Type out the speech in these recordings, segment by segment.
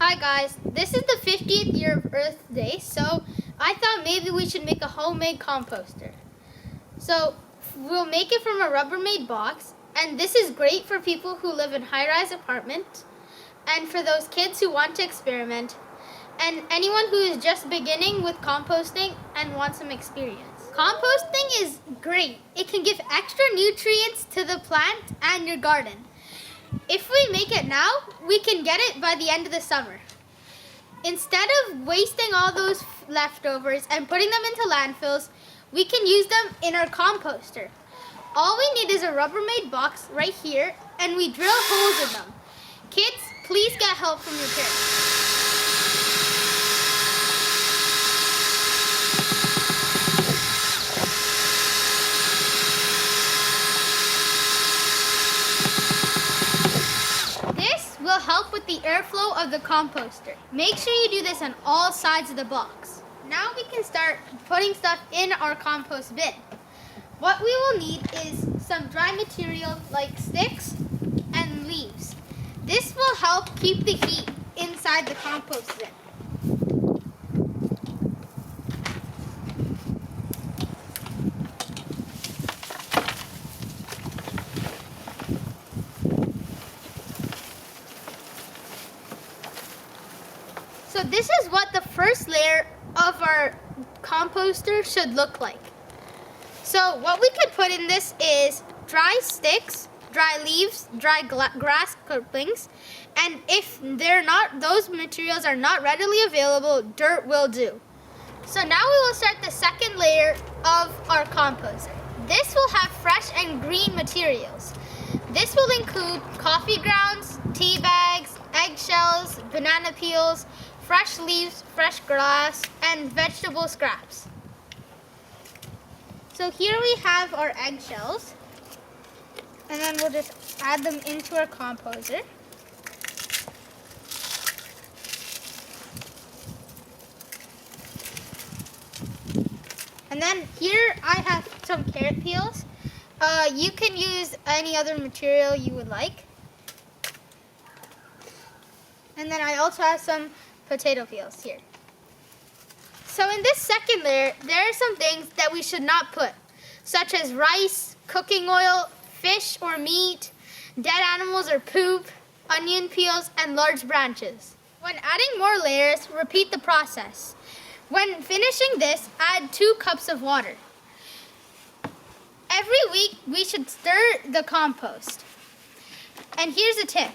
Hi guys, this is the 50th year of Earth Day, so I thought maybe we should make a homemade composter. So we'll make it from a Rubbermaid box, and this is great for people who live in high-rise apartments, and for those kids who want to experiment, and anyone who is just beginning with composting and wants some experience. Composting is great. It can give extra nutrients to the plant and your garden. If we make it now, we can get it by the end of the summer. Instead of wasting all those leftovers and putting them into landfills, we can use them in our composter. All we need is a Rubbermaid box right here, and we drill holes in them. Kids, please get help from your parents. Will help with the airflow of the composter. Make sure you do this on all sides of the box. Now we can start putting stuff in our compost bin. What we will need is some dry material like sticks and leaves. This will help keep the heat inside the compost bin. So this is what the first layer of our composter should look like. So what we could put in this is dry sticks, dry leaves, dry grass clippings, and if those materials are not readily available, dirt will do. So now we will start the second layer of our composter. This will have fresh and green materials. This will include coffee grounds, tea bags, eggshells, banana peels, fresh leaves, fresh grass, and vegetable scraps. So here we have our eggshells, and then we'll just add them into our composter. And then here I have some carrot peels. You can use any other material you would like. And then I also have some potato peels here. So in this second layer, there are some things that we should not put, such as rice, cooking oil, fish or meat, dead animals or poop, onion peels, and large branches. When adding more layers, repeat the process. When finishing this, add 2 cups of water. Every week, we should stir the compost. And here's a tip.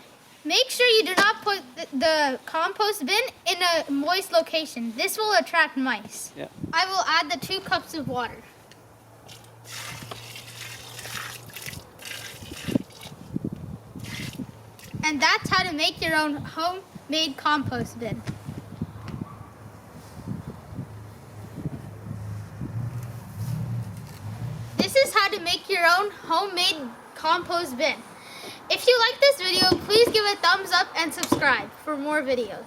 Make sure you do not put the compost bin in a moist location. This will attract mice. Yeah. I will add the 2 cups of water. And that's how to make your own homemade compost bin. This is how to make your own homemade compost bin. If you like this video, please give it a thumbs up and subscribe for more videos.